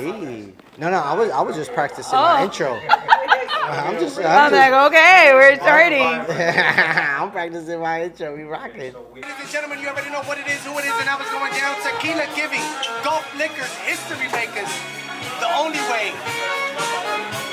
Hey. No, I was just practicing my intro. I'm like, okay, we're starting. I'm practicing my intro. We rocking. Ladies and gentlemen, you already know what it is, who it is, and how it's going down. Tequila giving, golf liquors, history makers. The only way.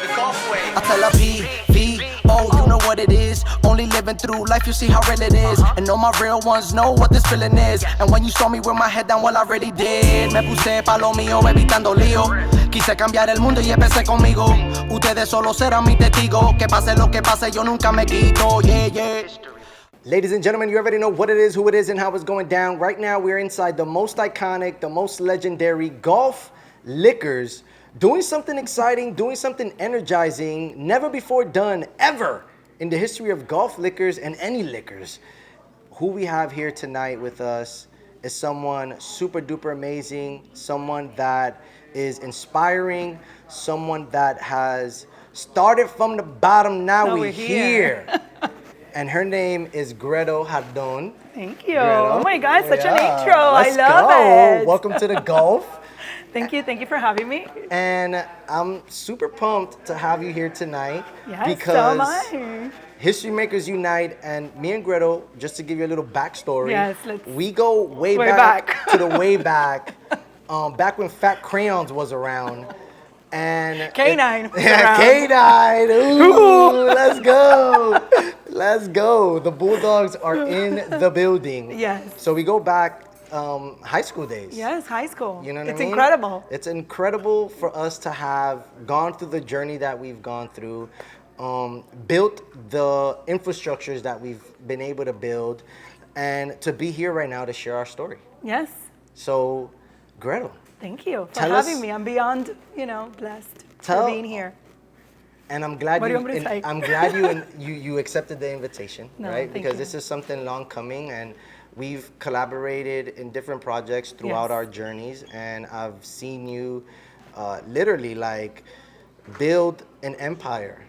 The golf way. I tell her PVO, you know what it is. Only living through life, you see how real it is. And all my real ones know what this feeling is. And when you saw me with my head down, well, I already did. Me puse pa' lo mío, evitando lío. Quise cambiar el mundo y empecé conmigo. Ustedes solo serán mi testigo. Que pase lo que pase, yo nunca me quito. Yeah, yeah. Ladies and gentlemen, you already know what it is, who it is, and how it's going down. Right now, we're inside the most iconic, the most legendary Golf Liquors, doing something exciting, doing something energizing, never before done, ever, in the history of Golf Liquors and any liquors. Who we have here tonight with us is someone super duper amazing, someone that is inspiring, someone that has started from the bottom, now we're here. And her name is Gretel Jardon. Thank you. Gretel. Oh my God, such an intro. Let's I love go. it. Welcome to the Golf. Thank you for having me. And I'm super pumped to have you here tonight. Yes, because so am I. History Makers Unite, and me and Gretel, just to give you a little backstory, Yes, we go way back to the way back, back when Fat Crayons was around. And K9 was yeah, around. K9. Ooh, let's go. Let's go. The Bulldogs are in the building. Yes. So we go back high school days. Yes, high school. You know what I It's mean? incredible. It's incredible for us to have gone through the journey that we've gone through, built the infrastructures that we've been able to build, and to be here right now to share our story. Yes. So, Gretel. Thank you for Tell having us- me. I'm beyond, blessed Tell- for being here. And I'm glad What do you want me to say? I'm glad you accepted the invitation, No, right? thank Because you. this is something long coming, and we've collaborated in different projects throughout Yes. our journeys, and I've seen you literally like build an empire,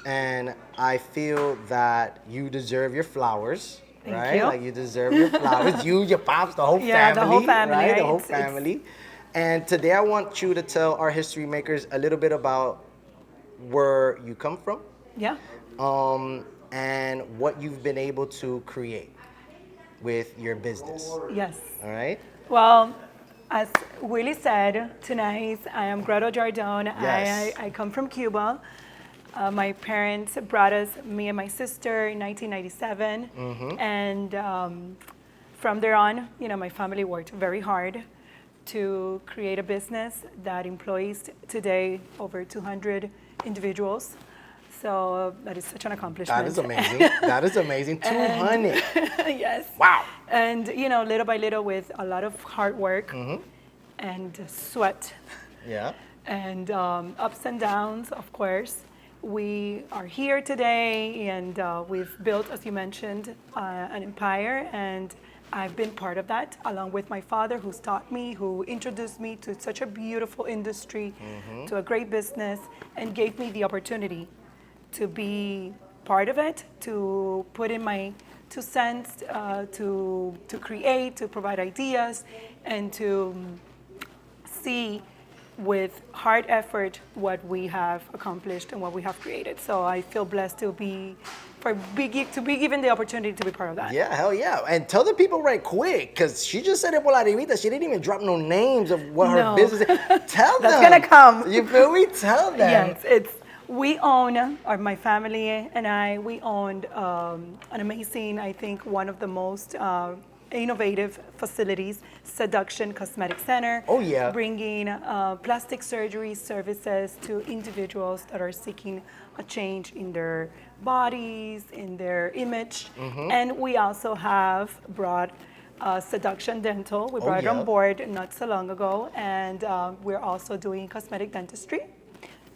and I feel that you deserve your flowers. Thank right? you. Like you deserve your flowers. You, your pops, the whole Yeah, family. the whole family, right? The right? whole It's- family. And today I want you to tell our history makers a little bit about where you come from, Yeah. and what you've been able to create with your business. Yes. All right? Well, as Willie said, tonight I am Gretel Jardon. Yes. I come from Cuba. My parents brought us, me and my sister, in 1997. And from there on, my family worked very hard to create a business that employs today over 200 individuals. So that is such an accomplishment. That is amazing. That is amazing. 200. Yes. Wow. And little by little, with a lot of hard work and sweat Yeah. and ups and downs, of course, we are here today, and we've built, as you mentioned, an empire, and I've been part of that, along with my father, who's taught me, who introduced me to such a beautiful industry, to a great business, and gave me the opportunity to be part of it, to put in my 2 cents, to create, to provide ideas, and to see with hard effort what we have accomplished and what we have created. So I feel blessed to be given the opportunity to be part of that. Yeah, hell yeah. And tell the people right quick, because she just said it por la ribita. She didn't even drop no names of what her No. business is. Tell them. That's gonna come. You feel me? Tell them. Yes, we own, or my family and I, we owned an amazing, I think, one of the most innovative facilities, Seduction Cosmetic Center. Oh, yeah. Bringing plastic surgery services to individuals that are seeking a change in their bodies, in their image. And we also have brought Seduction Dental. We brought it yeah. on board not so long ago. And we're also doing cosmetic dentistry,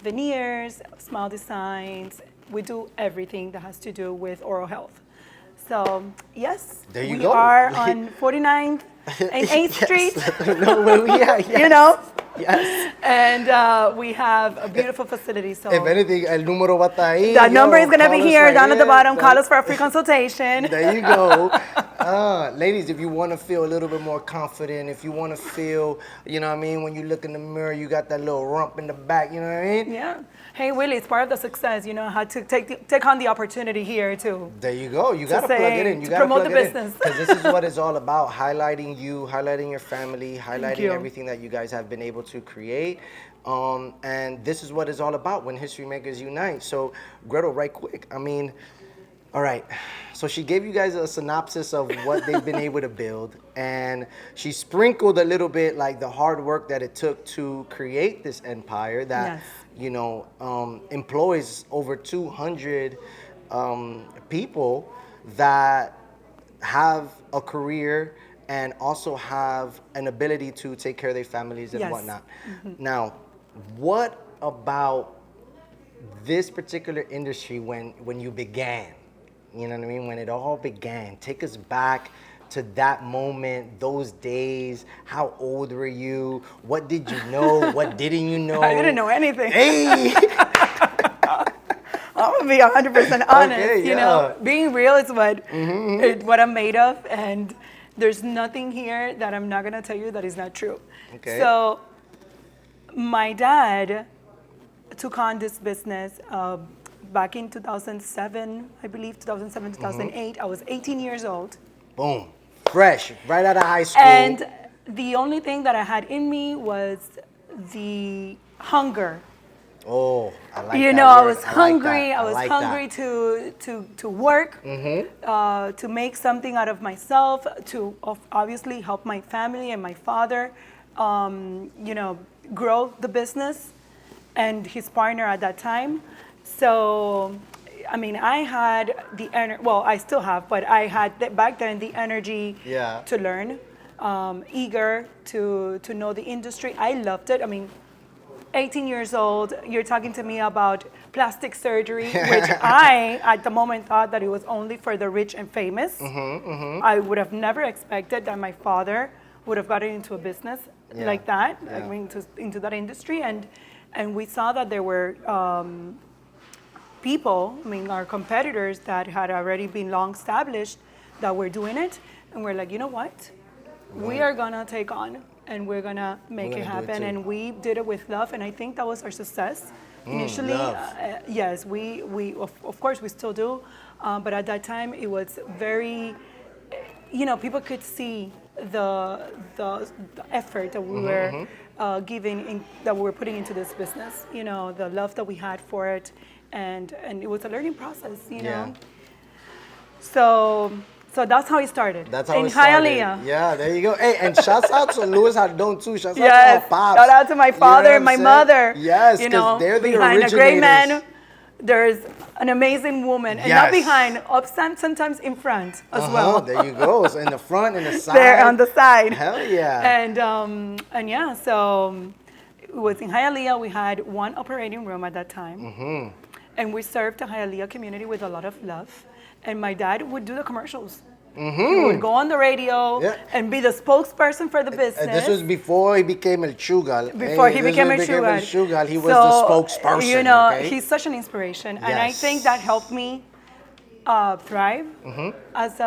veneers, smile designs. We do everything that has to do with oral health. So, yes, There you we go. are on 49th and 8th Street, No, where we at? Yes. you know, Yes. and we have a beautiful facility. So If anything, el número va a estar ahí. the number is going to call be us here right down at the here. bottom. Call us for a free consultation. There you go. Ladies, if you want to feel a little bit more confident, if you want to feel, you know what I mean, when you look in the mirror, you got that little rump in the back, you know what I mean? Yeah. Hey, Willie, it's part of the success. You know how to take on the opportunity here too. There you go. You got to say- plug it in. You to got to promote plug the it business. Because this is what it's all about, highlighting you, highlighting your family, highlighting you. everything that you guys have been able to create. And this is what it's all about when history makers unite. So, Gretel, right quick, I mean, all right. So she gave you guys a synopsis of what they've been able to build, and she sprinkled a little bit like the hard work that it took to create this empire that, Yes. you know, employs over 200 people that have a career and also have an ability to take care of their families and Yes. whatnot. Now, what about this particular industry when you began? You know what I mean? When it all began. Take us back to that moment, those days. How old were you? What did you know? What didn't you know? I didn't know anything. Hey! I'm gonna be 100% honest. Okay, You know, yeah. being real is what I'm made of, and there's nothing here that I'm not gonna tell you that is not true. Okay. So, my dad took on this business back in 2007, I believe, 2007, 2008. I was 18 years old. Boom. Fresh, right out of high school. And the only thing that I had in me was the hunger. Oh, I like You that know, I word. was like that. hungry. I was like hungry that. to work, to make something out of myself, to obviously help my family and my father, you know, grow the business, and his partner at that time. So, I mean, I had the energy. Well, I still have, but I had back then the energy Yeah. to learn, eager to know the industry. I loved it. I mean, 18 years old, you're talking to me about plastic surgery, which I, at the moment, thought that it was only for the rich and famous. I would have never expected that my father would have gotten into a business Yeah. like that, Yeah. I mean, into that industry. And we saw that there were people, I mean, our competitors that had already been long established that were doing it. And we're like, you know what? We are gonna take on and we're gonna make We're it gonna do it happen. too. And we did it with love. And I think that was our success. Initially, love. yes, we of course we still do. But at that time, it was very, you know, people could see the effort that we were giving, that we were putting into this business. You know, the love that we had for it, and it was a learning process. You know, Yeah. so that's how it started. That's how in it started. Hialeah. Yeah, there you go. Hey, and shouts out to Louis Jardon too. Shouts Yes, out to our pops. shout out to my You know father, what I'm my saying? mother. Yes, you because know, they're the behind originators. a great man, there's an amazing woman, and not Yes. behind, sometimes in front as well. There you go. So in the front, in the side. There on the side. Hell yeah. And yeah, so it was in Hialeah. We had one operating room at that time, and we served the Hialeah community with a lot of love. And my dad would do the commercials. He would go on the radio Yeah. and be the spokesperson for the business. This was before he became El Chugal. Before he became a Chugal, he was the spokesperson. You know, okay? he's such an inspiration, and I Yes. think that helped me thrive as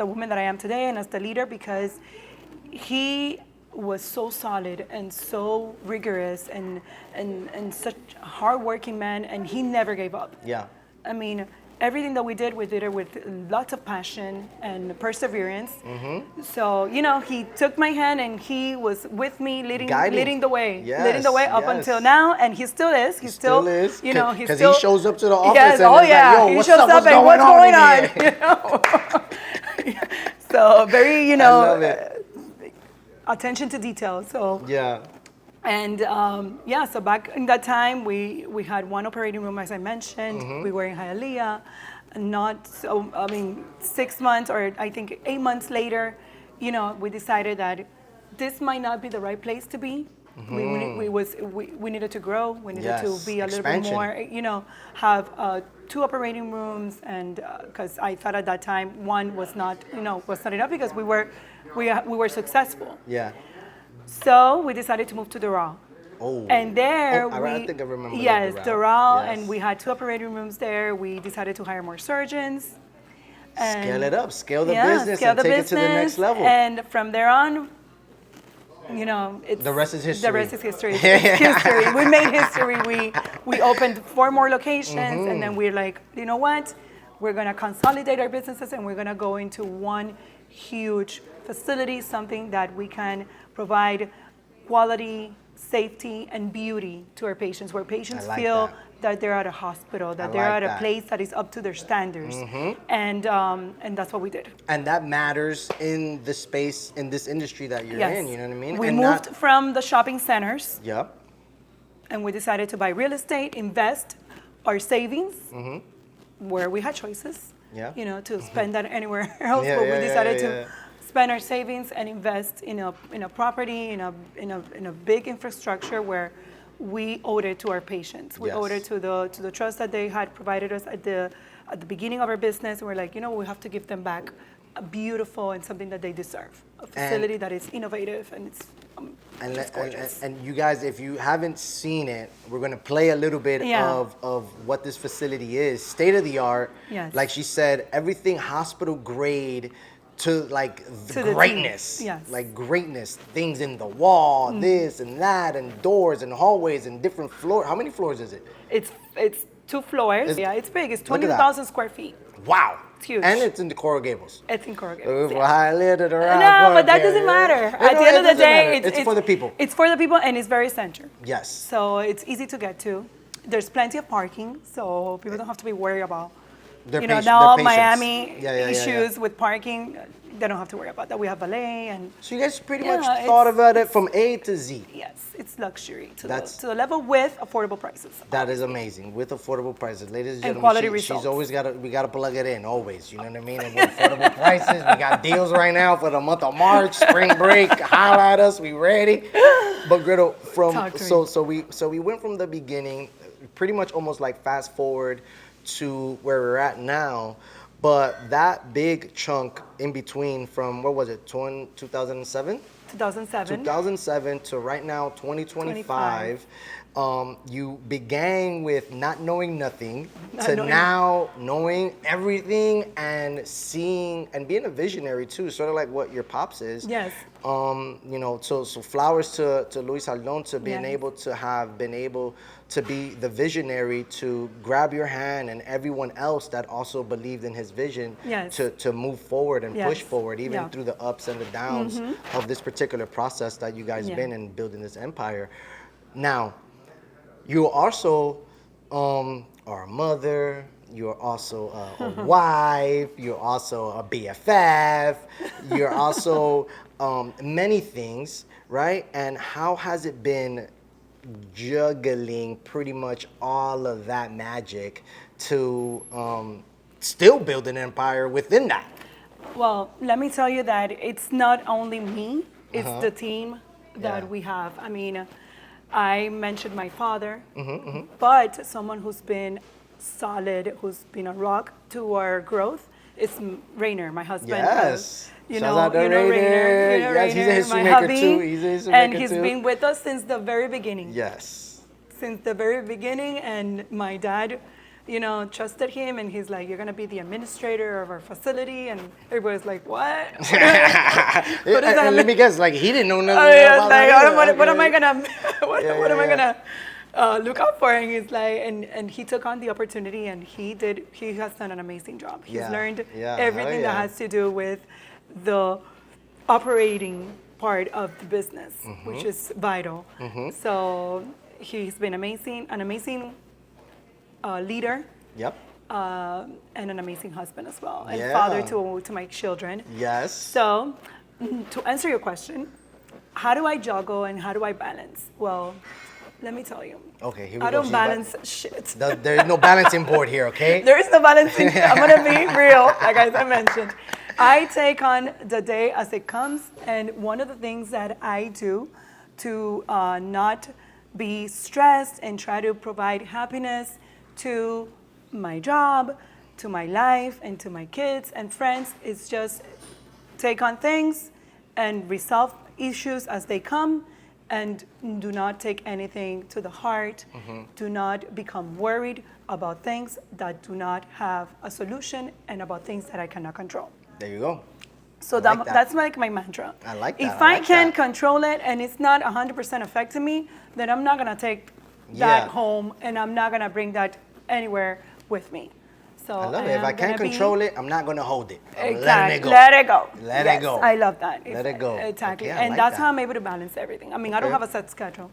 the woman that I am today and as the leader, because he was so solid and so rigorous and such a hardworking man, and he never gave up. Yeah. I mean, everything that we did it with lots of passion and perseverance. So, you know, he took my hand and he was with me, leading the way, Yes, leading the way up yes. until now, and he still is. He still is. You know, he's Because still. he shows up to the office Yes, and oh is yeah, like, yo, he what's shows up? up and what's going on? in here? You know? So very, you know, love it. attention to detail. So. Yeah. And yeah, so back in that time, we had one operating room, as I mentioned. We were in Hialeah. Not so, I mean, 6 months or I think 8 months later, you know, we decided that this might not be the right place to be. We needed to grow. We needed Yes, to be a little expansion. bit more, you know, have 2 operating rooms, and because I thought at that time one was not, you know, was not enough, because we were successful. Yeah. So we decided to move to Doral. Oh. And there I think I remember the yes, Doral. Doral, Yes. and we had 2 operating rooms there. We decided to hire more surgeons, Scale it up, scale the Yeah, business, scale and the take it to the next business, level. And from there on, you know, it's The rest is history. The rest is history. It's history. We made history. We opened 4 more locations, and then we're like, you know what? We're gonna consolidate our businesses, and we're gonna go into one huge facility, something that we can provide quality, safety, and beauty to our patients, where patients I like feel that. that they're at a hospital, that I they're like at a that. place that is up to their standards, and that's what we did. And that matters in the space, in this industry that you're Yes. in, you know what I mean? We And moved not- from the shopping centers, Yep. and we decided to buy real estate, invest our savings where we had choices, Yeah. you know, to spend that anywhere else. Yeah, but yeah, we yeah, decided yeah, to yeah. spend our savings and invest in a property, in a big infrastructure where we owed it to our patients. We Yes. owed it to the trust that they had provided us at the beginning of our business. And we're like, you know, we have to give them back a beautiful and something that they deserve. A facility that is innovative and it's gorgeous. And you guys, if you haven't seen it, we're gonna play a little bit Yeah. of what this facility is. State of the art. Yes. Like she said, everything hospital grade to like To the greatness. T, yes. Like greatness. Things in the wall, this and that, and doors and hallways and different floors. How many floors is it? It's 2 floors. It's- It's big. It's Look at that. 20,000 square feet. Wow. It's huge. And it's in the Coral Gables. It's in Coral Gables, Well, yeah. I lived it around No, Coral but that Gables. doesn't matter. No, At the it end of the doesn't matter. day, It's for the people. It's for the people, and it's very center. Yes. So it's easy to get to. There's plenty of parking, so people don't have to be worried about, Their you know, patients- now their Miami patients. Yeah, issues with parking. They don't have to worry about that. We have valet, and So you guys pretty Yeah, much it's- thought about it from A to Z. yes, it's luxury That's- to the level with affordable prices. That is amazing with affordable prices, ladies and And gentlemen. quality She's results. always we gotta plug it in always. You know what I mean? And with affordable prices, we got deals right now for the month of March, spring break. Holla at us, we ready. But Gretel, Talk to me. so we went from the beginning, pretty much almost like fast forward to where we're at now. But that big chunk in between from what was it, 2007? 2007. 2007 to right now 2025, you began with not knowing nothing to knowing- now knowing everything and seeing and being a visionary too, sort of like what your pops is. Yes. You know, so flowers to Luis Jardon to being Yes. able to have been able to be the visionary to grab your hand and everyone else that also believed in his vision Yes. to move forward and push Yes. forward even Yeah. through the ups and the downs of this particular process that you guys Yeah. been in building this empire. Now, you also are a mother, you're also a wife, you're also a BFF, you're also many things, right? And how has it been juggling pretty much all of that magic to still build an empire within that? Well, let me tell you that it's not only me, it's the team that Yeah. we have. I mean, I mentioned my father, but someone who's been solid, who's been a rock to our growth is Rainer, my husband. Yes. You Shout know, out to you know Rainer. Rainer. You know Yes, he's a Rainer, history my maker hubby. too. He's a history and maker he's too. been with us since the very beginning. Yes. Since the very beginning, and my dad, you know, trusted him, and he's like, "You're gonna be the administrator of our facility," and everybody's like, "What?" And let me guess, like he didn't know nothing Oh yeah, about like that either. what am Okay. I gonna what Yeah, am I yeah. gonna look out for? And he's like, and he took on the opportunity, and he has done an amazing job. He's Yeah, learned yeah, everything hell that yeah. has to do with the operating part of the business, Mm-hmm. which is vital. So he's been an amazing leader. Yep. And an amazing husband as well, and Yeah. father to my children. Yes. So, to answer your question, how do I juggle and how do I balance? Well, let me tell you. Okay, here we I go. don't She's balance shit. There is no balancing board here, okay? There is no balancing. I'm gonna be real, like I mentioned. I take on the day as it comes, and one of the things that I do to not be stressed and try to provide happiness to my job, to my life, and to my kids and friends is just take on things and resolve issues as they come and do not take anything to the heart. Do not become worried about things that do not have a solution and about things that I cannot control. There you go. So I like that. that's like my mantra. I like that. If I I like can that. control it and it's not 100% affecting me, then I'm not gonna take Yeah. that home and I'm not gonna bring that anywhere with me. So I love it. If I can't control it, I'm not going to hold it. I'm letting Exactly. it go. Let it go. Let Yes, it go. I love that. Let it go. Exactly. Okay, I And like that's that. how I'm able to balance everything. I mean, I don't Okay. have a set schedule.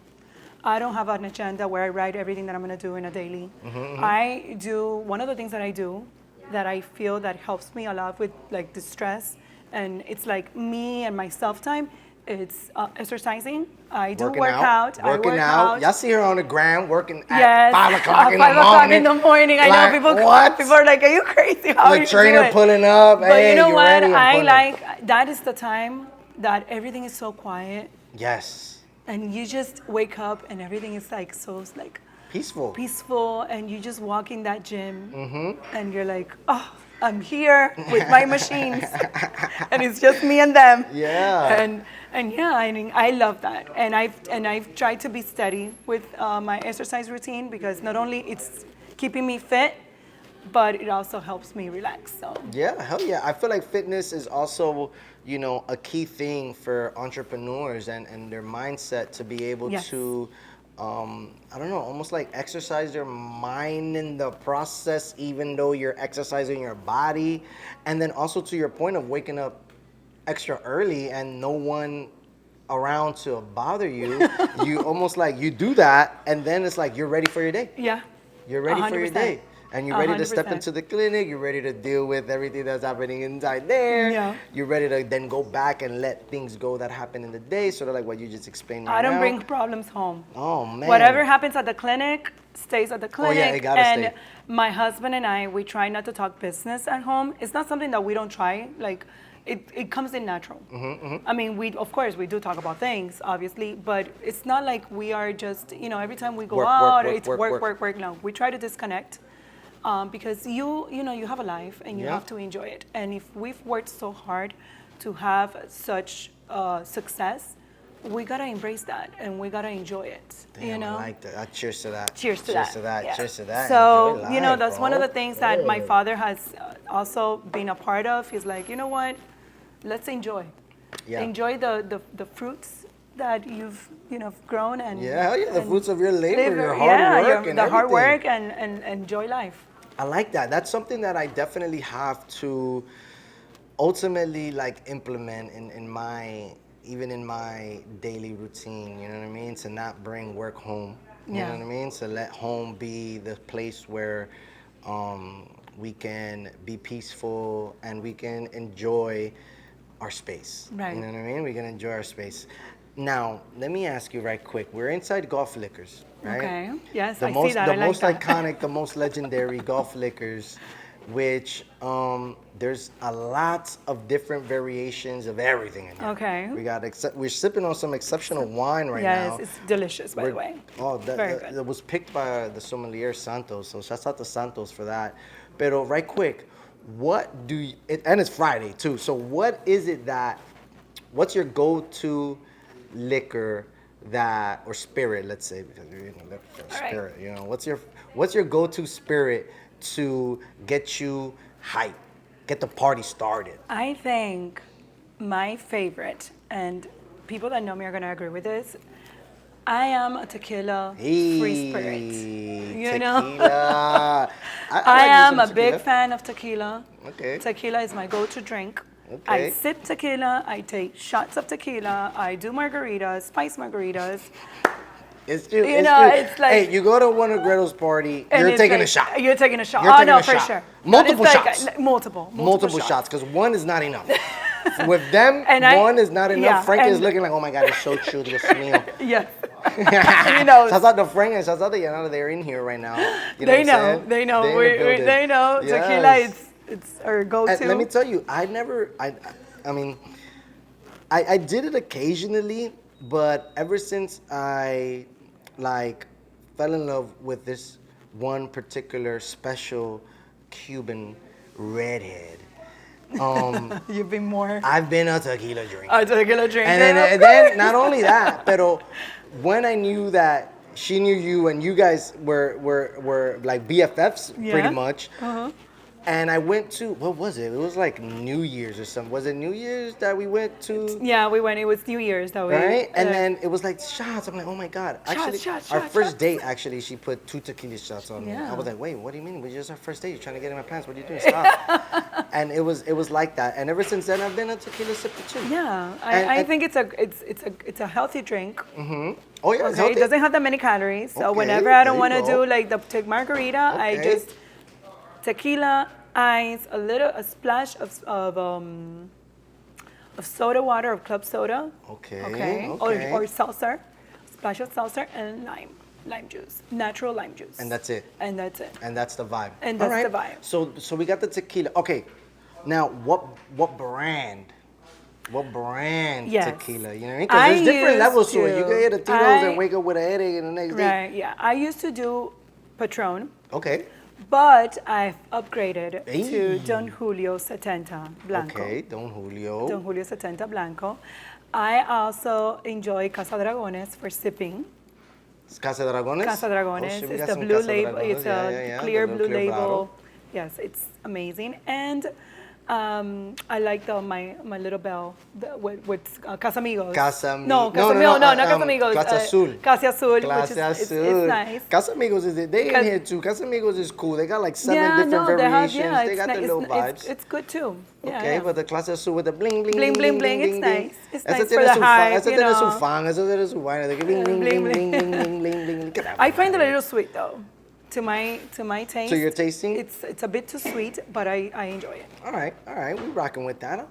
I don't have an agenda where I write everything that I'm going to do in a daily. Mm-hmm, I do, one of the things that I do that I feel that helps me a lot with like distress, and it's like me and my self time, it's exercising. I do Working work out. I Working work out. Y'all see her on the ground working at Yes, 5 o'clock in the 5 morning. o'clock in the morning. I Like, know what? people are like, "Are you crazy? How The you trainer do it?" pulling up. But Hey, you know you what? ready? I'm I pulling. like that is the time that everything is so quiet, Yes. and you just wake up and everything is like so like Peaceful. peaceful, and you just walk in that gym, Mm-hmm. and you're like, "Oh, I'm here with my machines," and it's just me and them. Yeah. And yeah, I mean, I love that, and I've tried to be steady with my exercise routine because not only it's keeping me fit, but it also helps me relax. So Yeah, hell yeah. I feel like fitness is also, a key thing for entrepreneurs and their mindset to be able Yes. to, I don't know, almost like exercise their mind in the process, even though you're exercising your body. And then also to your point of waking up extra early and no one around to bother you, you almost like you do that, and then it's like you're ready for your day. yeah, You're ready for your 100%. day. And you're ready to step 100%. into the clinic. You're ready to deal with everything that's happening inside there. Yeah. You're ready to then go back and let things go that happen in the day, sort of like what you just explained right I don't now. bring problems home. Oh, man. Whatever happens at the clinic stays at the clinic. yeah, it gotta and stay. my husband and I, we try not to talk business at home. It's not something that we don't try. Like, it comes in natural. I mean, of course, we do talk about things, obviously, but it's not like we are just, every time we go Work, out, work, it's work. No, we try to disconnect. Because you have a life and you Yeah. have to enjoy it. And if we've worked so hard to have such success, we gotta embrace that and we gotta enjoy it. Damn, I like that. Cheers to that. Cheers to cheers that. To that. Yeah. Cheers to that. So, Enjoy life, that's one bro. of the things that my Oh. father has also been a part of. He's like, you know what? Let's enjoy. Yeah. Enjoy the fruits that you've grown and Yeah, hell yeah, the and fruits of your labor, your hard yeah, work and the hard everything. work and enjoy life. I like that. That's something that I definitely have to ultimately like implement in my daily routine, you know what I mean? To not bring work home. You Yeah. know what I mean? To let home be the place where we can be peaceful and we can enjoy our space. Right. You know what I mean? We can enjoy our space. Now, let me ask you right quick. We're inside Golf Liquors, right? Okay. Yes, The I most, see that. the I like most that. iconic, the most legendary Golf Liquors, which there's a lot of different variations of everything in here. Okay. We're sipping on some exceptional wine right now. Yes, it's delicious, by the way. Oh, Very good. that was picked by the sommelier Santos, so shouts out to Santos for that. Pero right quick, what do you, and it's Friday too, so what's your go-to liquor or spirit, let's say, because you're eating liquor, All right. spirit, what's your go-to spirit to get you hyped, get the party started? I think my favorite, and people that know me are going to agree with this, I am a tequila free spirit. You know? Tequila. I I like am me a some big tequila. fan of tequila. Okay. Tequila is my go-to drink. I Okay. sip tequila, I take shots of tequila, I do margaritas, spice margaritas. It's true. You know, true. it's like- hey, you go to one of Gretel's party, and you're it's taking like- a shot. You're taking a shot. You're Oh, taking no, a for shot. sure. Multiple That is like- shots. Multiple shots, because one is not enough. With them, And one is not enough. yeah, Frank is and- looking like, oh my God, it's so true, Dios mío. Yes. You know, Shouts out to Frank and shouts out to Yanara, they're in here right now. You know they what I'm know. saying? They know. They're in the building. They know. Tequila, Yes. it's our go-to. And let me tell you, I mean, I did it occasionally, but ever since I fell in love with this one particular special Cuban redhead You've been more I've been a tequila drinker. a tequila drinker. And then not only that, pero when I knew that she knew you and you guys were like BFFs pretty Yeah. much. And I went to, what was it? It was like New Year's or something. Was it New Year's that we went to? Yeah, we went. It was New Year's that we. Right? And then it was like shots. I'm like, oh my God. Actually, shots, our shots, first shots. date, actually, she put 2 tequila shots on me. Yeah. I was like, wait, what do you mean? We're just our first date. You're trying to get in my pants. What are you doing? Stop. And it was like that. And ever since then, I've been a tequila sipper too. Yeah, And- I and- think it's a healthy drink. Oh, yeah, it's Okay, healthy. it doesn't have that many calories. So Okay, whenever I don't there want to you go. do like the margarita, I Okay. just tequila, ice, a splash of soda water, of club soda. Okay. Or seltzer, splash of seltzer and lime juice, natural lime juice. And that's it. And that's it. And that's the vibe. And All that's right. the vibe. So we got the tequila. Okay. Now what brand? What brand Yes. tequila? You know what I mean? Because I there's different used levels to it. You to- can get a Tito's I- and wake up with a headache and the next day. Right. Yeah. I used to do Patron. Okay. But I've upgraded Hey. to Don Julio 70 Blanco. Okay. Don Julio. Don Julio 70 Blanco. I also enjoy Casa Dragones for sipping. Casa Dragones. Casa Dragones Oh, shit, we is got the some blue Casa label. Dragones. It's Yeah, a yeah, yeah. clear The blue clear label. bottle. Yes, it's amazing. And I like my little bell with Casamigos. No, Casamigos. No, not um, Casamigos. Clase Azul. Clase Azul, Clase which is Azul. it's nice. Casamigos is they in Because- here too. Casamigos is cool. They got like 7 Yeah, different no, they have, variations. yeah, They it's got the ni- little it's- vibes. It's good too. Yeah, Okay, yeah. but the Clase Azul with the bling bling Bling, bling, bling, it's bling. nice. It's Eso nice tiene for the su hype, Eso you tiene su know. fan. Eso tiene su vaina. De que bling bling Bling, bling bling. bling bling bling bling. I find it a little sweet though, to my taste. To your tasting? It's a bit too sweet, but I enjoy it. All right. We rocking with that. I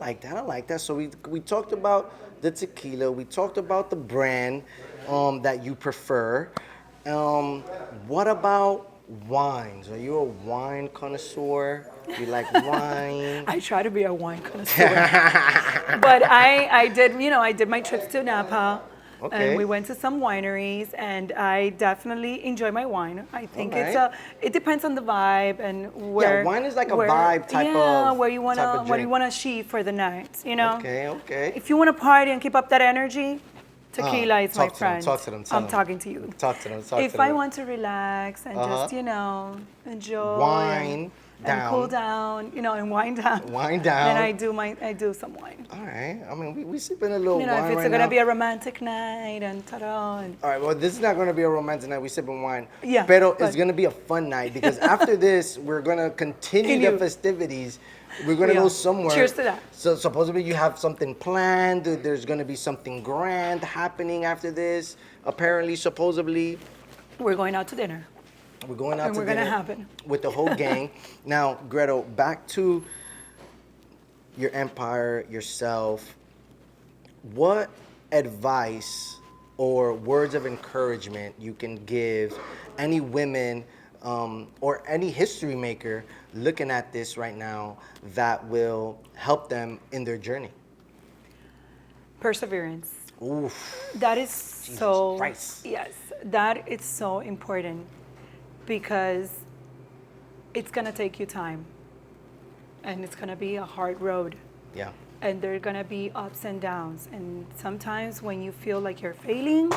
like that. So we talked about the tequila. We talked about the brand that you prefer. What about wines? Are you a wine connoisseur? You like wine? I try to be a wine connoisseur, but I did my trips to Napa. Okay. And we went to some wineries, and I definitely enjoy my wine. I think Alright. it depends on the vibe and where. wine is like a vibe type yeah, of- where you type of wanna what you drink. wanna achieve for the night. You know. Okay. If you wanna party and keep up that energy, tequila is my talk to them, friend. talk to them, tell I'm them. talking to you. Talk to them. If I want to relax and just enjoy Wine and down. cool down, and wind down. Wind down. Then I do some wine. All right. I mean, we sipping a little wine If it's right gonna now. be a romantic night and ta-da. And All right, well, this is not going to be a romantic night. We sipping wine. Yeah, Pero but- it's going to be a fun night because after this, we're going to continue the Continue. festivities. We're going to We go are. somewhere. Cheers to that. So supposedly you have something planned. There's going to be something grand happening after this. Apparently, supposedly, we're going out to dinner. we're going out And to we're gonna dinner have it. with the whole gang. Now, Gretel, back to your empire, yourself. What advice or words of encouragement you can give any women or any history maker looking at this right now that will help them in their journey? Perseverance. Oof. That is so Christ. yes, that is so important because it's gonna take you time and it's gonna be a hard road Yeah. and there are gonna be ups and downs, and sometimes when you feel like you're failing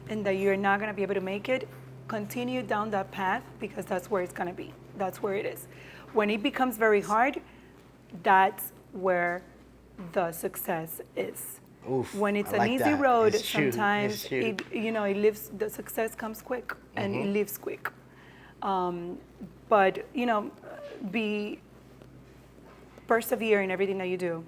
and that you're not gonna be able to make it, continue down that path because that's where it's gonna be. That's where it is. When it becomes very hard, that's where the success is. Oof, When it's I an like easy that. road, It's true. sometimes It's true. it lives. The success comes quick and it lives quick. But be persevere in everything that you do,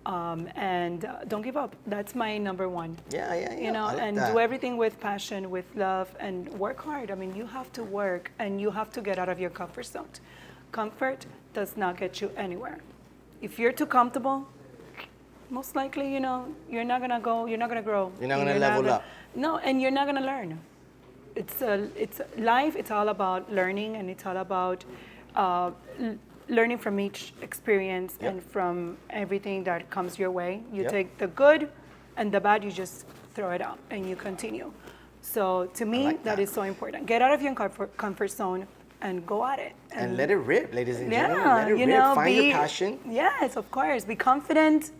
and don't give up. That's my number one. Yeah. I like And that. do everything with passion, with love, and work hard. I mean, you have to work and you have to get out of your comfort zone. Comfort does not get you anywhere. If you're too comfortable, most likely, you're not gonna grow. You're not and gonna level gonna- up. No, and you're not gonna learn. It's life. It's all about learning, and it's all about learning from each experience Yep. and from everything that comes your way. You Yep. take the good and the bad, you just throw it out and you continue. So to me, like that that. is so important. Get out of your comfort zone and go at it. And let it rip, ladies and gentlemen. Yeah, Let it rip. Find your passion. Yes, of course. Be confident.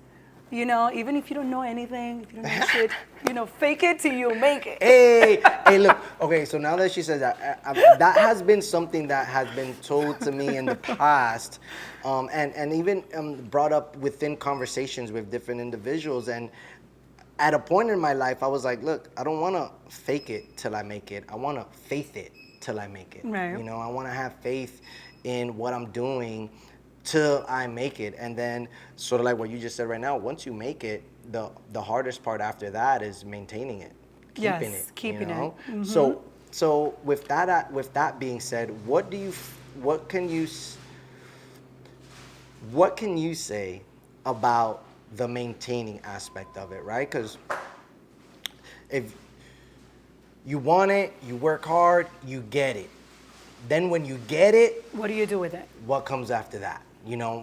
Even if you don't know anything, if you don't know shit, fake it till you make it. Hey, look. Okay, so now that she says that, that has been something that has been told to me in the past, and even brought up within conversations with different individuals. And at a point in my life, I was like, look, I don't want to fake it till I make it. I want to faith it till I make it. Right. I want to have faith in what I'm doing till I make it. And then sort of like what you just said right now, once you make it, the hardest part after that is maintaining it, keeping Yes, it. keeping it. Mm-hmm. So with that being said, what can you say about the maintaining aspect of it, right? Because if you want it, you work hard, you get it. Then when you get it, What do you do with it? what comes after that?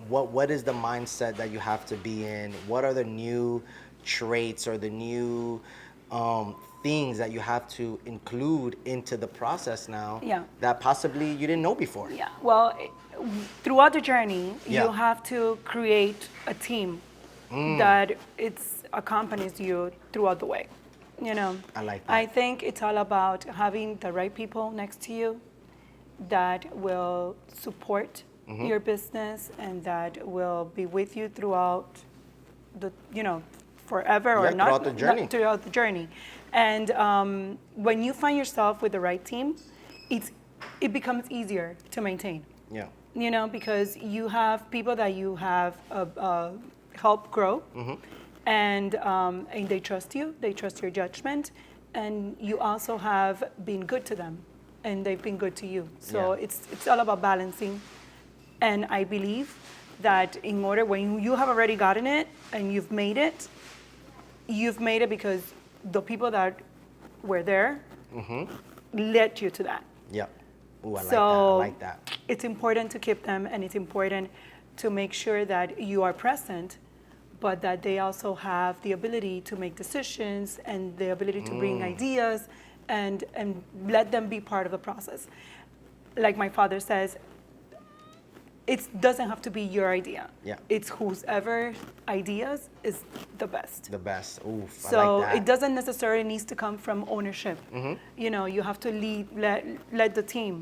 What is the mindset that you have to be in? What are the new traits or the new things that you have to include into the process now Yeah. that possibly you didn't know before? Yeah. Well, throughout the journey, Yeah. you have to create a team that accompanies you throughout the way. I like that. I think it's all about having the right people next to you that will support your business and that will be with you throughout forever or Yeah, not throughout the journey. not throughout the journey. And when you find yourself with the right team, it becomes easier to maintain. Yeah. Because you have people that you have help grow, and they trust you, they trust your judgment, and you also have been good to them, and they've been good to you. So Yeah. it's all about balancing. And I believe that when you have already gotten it and you've made it because the people that were there led you to that. Yeah. Ooh, I So like that. it's important to keep them, and it's important to make sure that you are present, but that they also have the ability to make decisions and the ability to bring ideas and let them be part of the process. Like my father says, it doesn't have to be your idea. Yeah. It's whoever ideas is the best. The best. Oof, So I like that. it doesn't necessarily need to come from ownership. You have to let the team,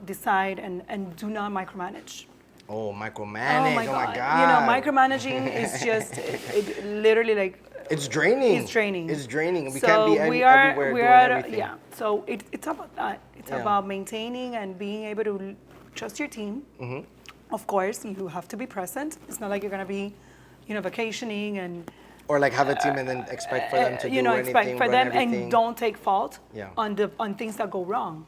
decide and do not micromanage. Oh, micromanage. Oh my God. Micromanaging is just it literally like. It's draining. It's draining. It's draining. We So can't be everywhere doing everything. Yeah. So it's about that. It's Yeah. about maintaining and being able to trust your team. Of course, you have to be present. It's not like you're going to be, vacationing and Or like have a team and then expect for them to do expect anything, for run them everything. and don't take fault Yeah. on things that go wrong,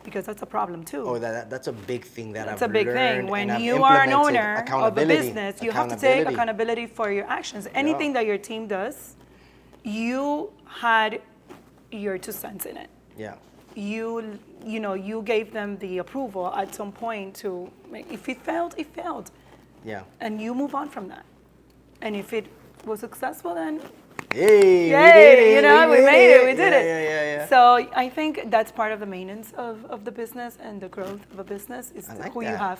because that's a problem too. Oh, that's a big thing that That's I've a big learned thing. and When I've you are an implemented. owner of a Accountability. business, you have to take accountability for your actions. Anything that your team does, you had your 2 cents in it. Yeah. You gave them the approval at some point to make, if it failed, it failed. Yeah. And you move on from that. And if it was successful, then Hey, yay, we made it, we did it. Yeah. So I think that's part of the maintenance of the business and the growth of a business is I like who you that. have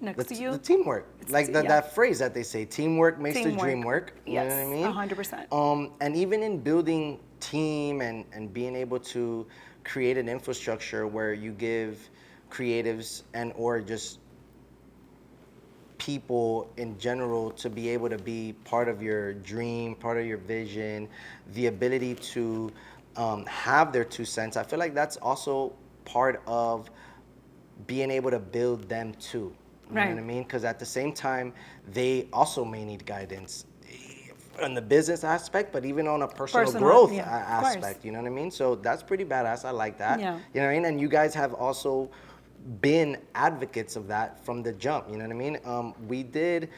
next to you. The teamwork. Like that phrase that they say, teamwork makes the dream work. You Yes, know what I mean? 100%. And even in building team and being able to create an infrastructure where you give creatives and or just people in general to be able to be part of your dream, part of your vision, the ability to have their 2 cents. I feel like that's also part of being able to build them too. You know what I mean? Because at the same time, they also may need guidance on the business aspect, but even on a personal growth aspect. You know what I mean? So that's pretty badass. I like that. Yeah. You know what I mean? And you guys have also been advocates of that from the jump. You know what I mean? We did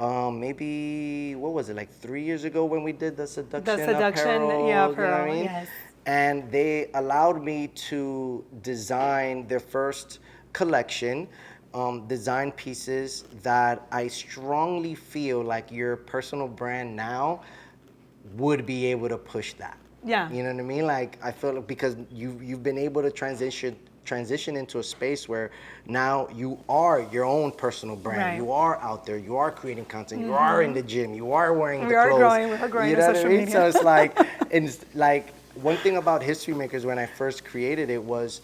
maybe, what was it, like 3 years ago when we did the seduction apparel, you know what I mean? Yes. And they allowed me to design their first collection, design pieces that I strongly feel like your personal brand now would be able to push that. Yeah. You know what I mean? Like I feel like because you've been able to transition into a space where now you are your own personal brand. Right. You are out there. You are creating content. You are in the gym. You are wearing the are clothes. growing. We are growing You on know what I social mean? media. So it's like one thing about History Makers when I first created it was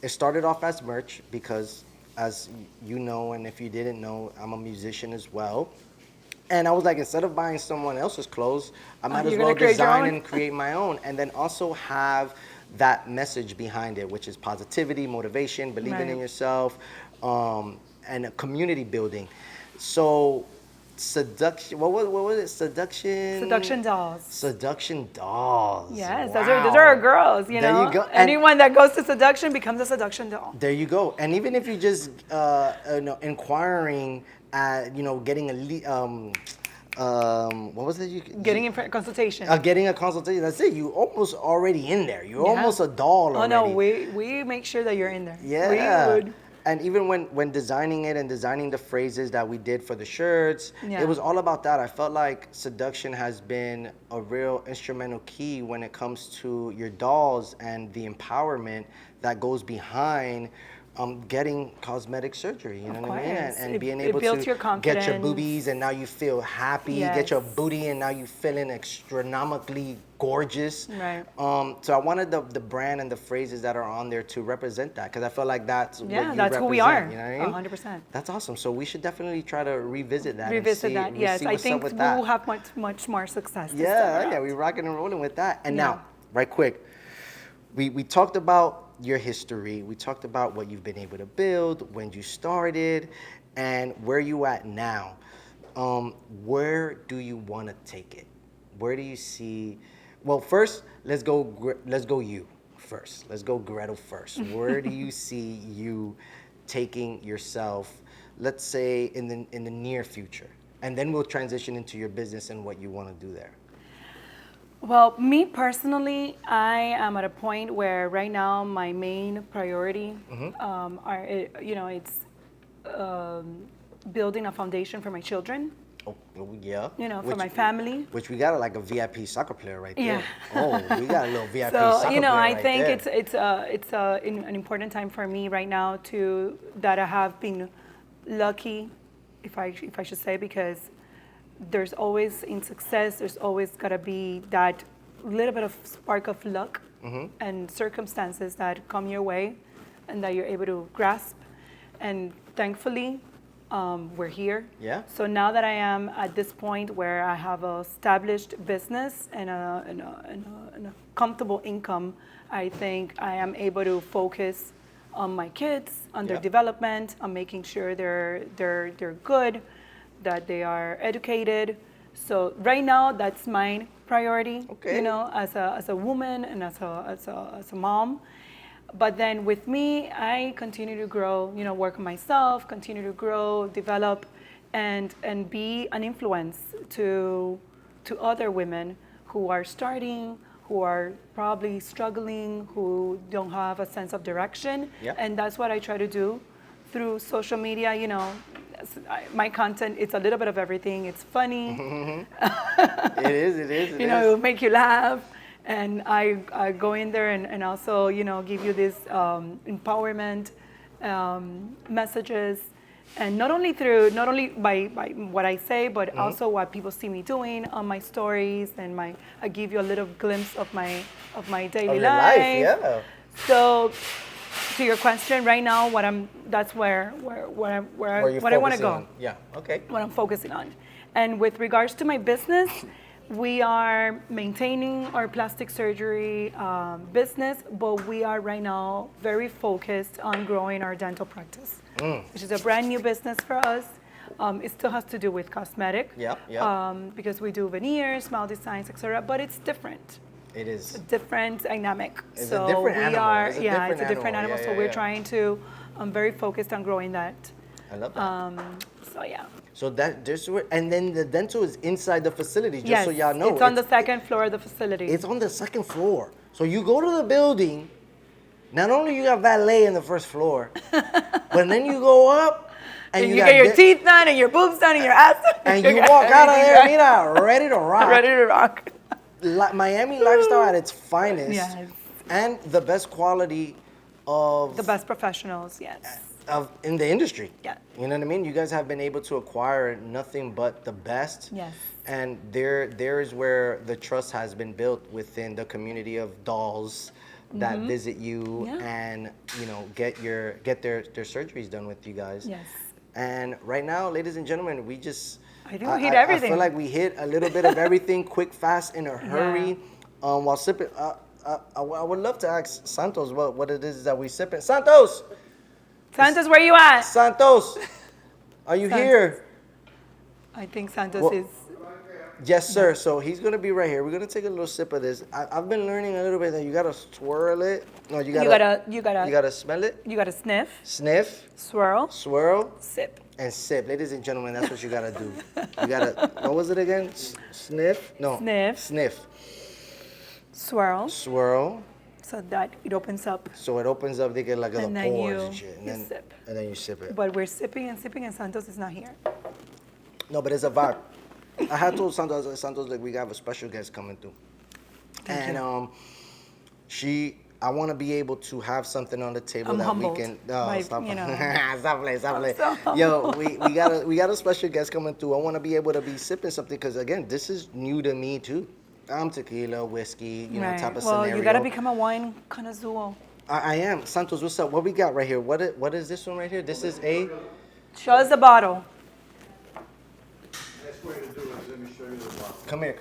it started off as merch because, as you know, and if you didn't know, I'm a musician as well. And I was like, instead of buying someone else's clothes, I might as you're well gonna create your design own? and create my own. And then also have that message behind it, which is positivity, motivation, believing Right. in yourself, and a community building. So, seduction, what was it? Seduction dolls. Seduction dolls. Yes, Wow. those are our girls, you There know. you go. And Anyone that goes to seduction becomes a seduction doll. there you go. And even if you just, inquiring at, getting what was it? Getting in consultation. Getting a consultation. That's it. You almost already in there. You're Yeah. almost a doll Oh already. no, we make sure that you're in there. Yeah. We would. And even when designing it and designing the phrases that we did for the shirts, Yeah. it was all about that. I felt like seduction has been a real instrumental key when it comes to your dolls and the empowerment that goes behind getting cosmetic surgery. You know what I mean? course. And It- being it able builds to your get your confidence. boobies and now you feel happy. Get your Yes. booty and now you feeling astronomically gorgeous. Right. So I wanted the brand and the phrases that are on there to represent that because I feel like that's what Yeah, you that's who we represent, are. You know what I mean? 100%. That's awesome. So we should definitely try to revisit that. Revisit and see, that. Yes, see I what's think up with we that. will have much more success. this time Yeah, around. we're rocking and rolling with that. And Yeah. now, right quick, we talked about your history. We talked about what you've been able to build, when you started, and where you at now. Where do you want to take it? Where do you see? Well, first, let's go you first. Let's go Gretel first. Where do you see you taking yourself? Let's say in the near future, and then we'll transition into your business and what you want to do there. Well, me personally, I am at a point where right now my main priority it's building a foundation for my children, Oh, yeah. for my family. Which we got like a VIP soccer player right there. Yeah. Oh, we got a little VIP So soccer player I right think there. it's an important time for me right now that I have been lucky, if I should say, because there's always in success there's always gotta be that little bit of spark of luck and circumstances that come your way and that you're able to grasp. And thankfully, we're here. Yeah. So now that I am at this point where I have a established business and a comfortable income, I think I am able to focus on my kids, on their Yeah. development, on making sure they're good, that they are educated. So right now, that's my priority. Okay. As a woman and as a mom. But then with me, I continue to grow, work on myself, continue to grow, develop, and be an influence to other women who are starting, who are probably struggling, who don't have a sense of direction. Yeah. And that's what I try to do through social media. My content, it's a little bit of everything. It's funny. It is. It It'll make you laugh. And I go in there and also, give you this empowerment messages. And not only by what I say, but also what people see me doing on my stories, and I give you a little glimpse of my daily Of your life, yeah. So, to your question, right now, that's where I want to go. On. Yeah. Okay. What I'm focusing on. And with regards to my business, we are maintaining our plastic surgery business, but we are right now very focused on growing our dental practice, which is a brand new business for us. It still has to do with cosmetic, because we do veneers, smile designs, etc. But it's different. It is. Different dynamic. It's So a different we animal. are, It's a yeah, different it's a different animal. animal. Yeah, So yeah, we're yeah. trying to, I'm very focused on growing that. I love that. So yeah. So and then the dental is inside the facility, just Yes, so y'all know. it's on the second floor of the facility. It's on the second floor. So you go to the building, not only you got valet in the first floor, but then you go up and And you got get your teeth done and your boobs done and your ass done. and you walk out of there, mira, ready to rock. Ready to rock. Miami lifestyle at its finest. Yes. And the best quality of The best professionals, yes. in the industry. Yeah. You know what I mean? You guys have been able to acquire nothing but the best. Yes. And there is where the trust has been built within the community of dolls that visit you Yeah. and get their surgeries done with you guys. Yes. And right now, ladies and gentlemen, we just I think we hit everything. I feel like we hit a little bit of everything, quick, fast, in a hurry. While sipping, I would love to ask Santos what it is that we sipping. Santos, Santos, where you at? Santos, are you Santos. here? I think Santos Well, is. Yes, sir. So he's gonna be right here. We're gonna take a little sip of this. I've been learning a little bit that you gotta swirl it. No, you gotta smell it. You gotta sniff, Sniff, swirl, swirl, sip. and sip. Ladies and gentlemen, that's what you gotta do. You gotta. What was it again? Sniff. No. Sniff. Sniff. Swirl, Swirl. so that it opens up. So it opens up. They get like the And then pores you- and shit, and you then sip. and then you sip it. But we're sipping, and Santos is not here. No, but it's a vibe. I had told Santos, like, we got a special guest coming through. Thank And I want to be able to have something on the table I'm that humbled we can. by, Stop, you know. stop playing. so Yo, we got a special guest coming through. I want to be able to be sipping something because again, this is new to me too. I'm tequila, whiskey, Right. type of Well, scenario. you gotta become a wine connoisseur. I am. Santos, what's up? What we got right here? What is this one right here? This is a. Show us the bottle. Best way to do it is let me show you the bottle. Come here.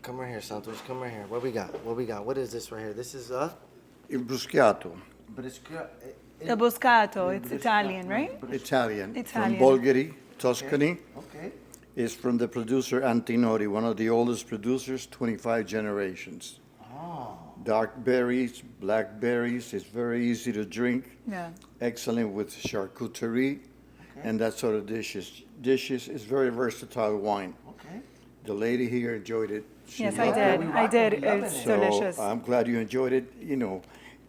Come right here, Santos. Come right here. What we got? What is this right here? This is Il Bruscato, But it's El Buscato. It's Italian, right? Italian, Italian. from Bolgheri, Tuscany. okay. Is from the producer Antinori, one of the oldest producers, 25 generations. Oh. Dark berries, black berries. It's very easy to drink. Yeah. Excellent with charcuterie and that sort of dishes. It's very versatile wine. Okay. The lady here enjoyed it. She Yes, I loved did. it. I did. loving It's it. So delicious. I'm glad you enjoyed it,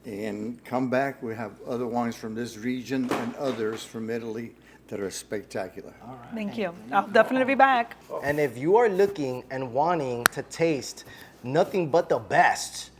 and come back. We have other wines from this region and others from Italy that are spectacular. Thank you. I'll definitely be back. And if you are looking and wanting to taste nothing but the best,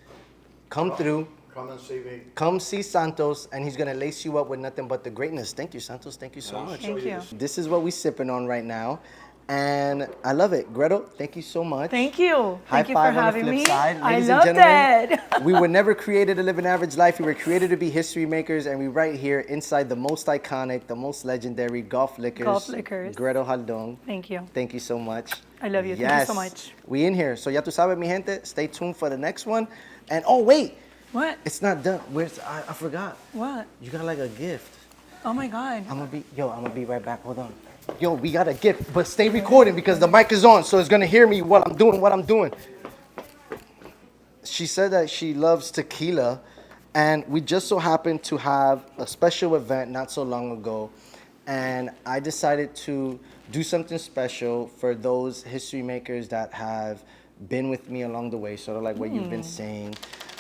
come through. Come and see me. Come see Santos, and he's gonna lace you up with nothing but the greatness. Thank you, Santos. Thank you so much. Thank you. This is what we're sipping on right now, and I love it. Gretel, thank you so much. Thank you. High Thank you for five on the having flip me. side. I Ladies and loved gentlemen, it. we were never created to live an average life. We were created to be history makers, and we're right here inside the most iconic, the most legendary Golf Liquors. Golf Liquors. Gretel Jardon. Thank you. Thank you so much. I love you. Thank you so much. We in here. So ya tu sabes, mi gente. Stay tuned for the next one. And oh wait, What? it's not done. I forgot. What? You got like a gift. Oh my God. I'm gonna be right back. Hold on. Yo, we got a gift, but stay recording because the mic is on, so it's gonna hear me while I'm doing what I'm doing. She said that she loves tequila, and we just so happened to have a special event not so long ago, and I decided to do something special for those history makers that have been with me along the way, sort of like what you've been saying,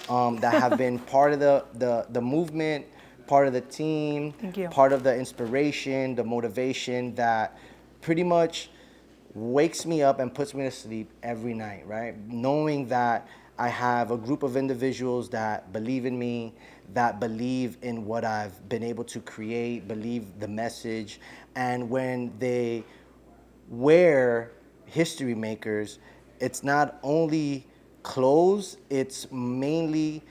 that have been part of the movement, part of the team, Thank you. part of the inspiration, the motivation that pretty much wakes me up and puts me to sleep every night, right? Knowing that I have a group of individuals that believe in me, that believe in what I've been able to create, believe the message, and when they wear history makers, it's not only clothes, it's mainly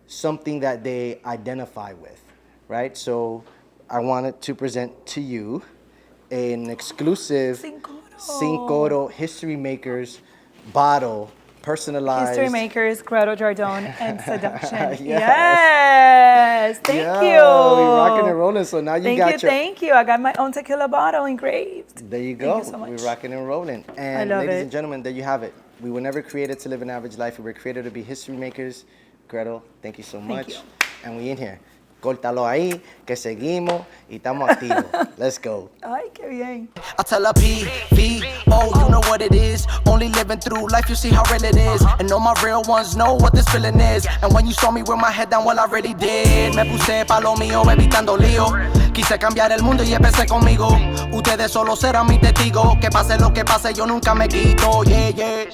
something that they identify with, right? So I wanted to present to you an exclusive Cinco History Makers bottle, personalized. History makers, Gretel Jardon, and seduction. Yes. Yes. Thank Yeah, you. we rocking and rolling. So now you Thank got you. your. Thank you. I got my own tequila bottle engraved. There you go. you so much. We're rocking and rolling. And love ladies it. and gentlemen, there you have it. We were never created to live an average life. We were created to be history makers. Gretel, thank you so much. you. And we in here. Córtalo ahí, que seguimos y estamos activos. Let's go. Ay, qué bien. I tell her PVO, you know what it is. Only living through life, you see how real it is. And all my real ones know what this feeling is. And when you saw me with my head down, well, I really did. Me puse pa' lo mío, evitando lío. Quise cambiar el mundo y empecé conmigo. Ustedes solo serán mi testigo. Que pase lo que pase, yo nunca me quito. Yeah, yeah.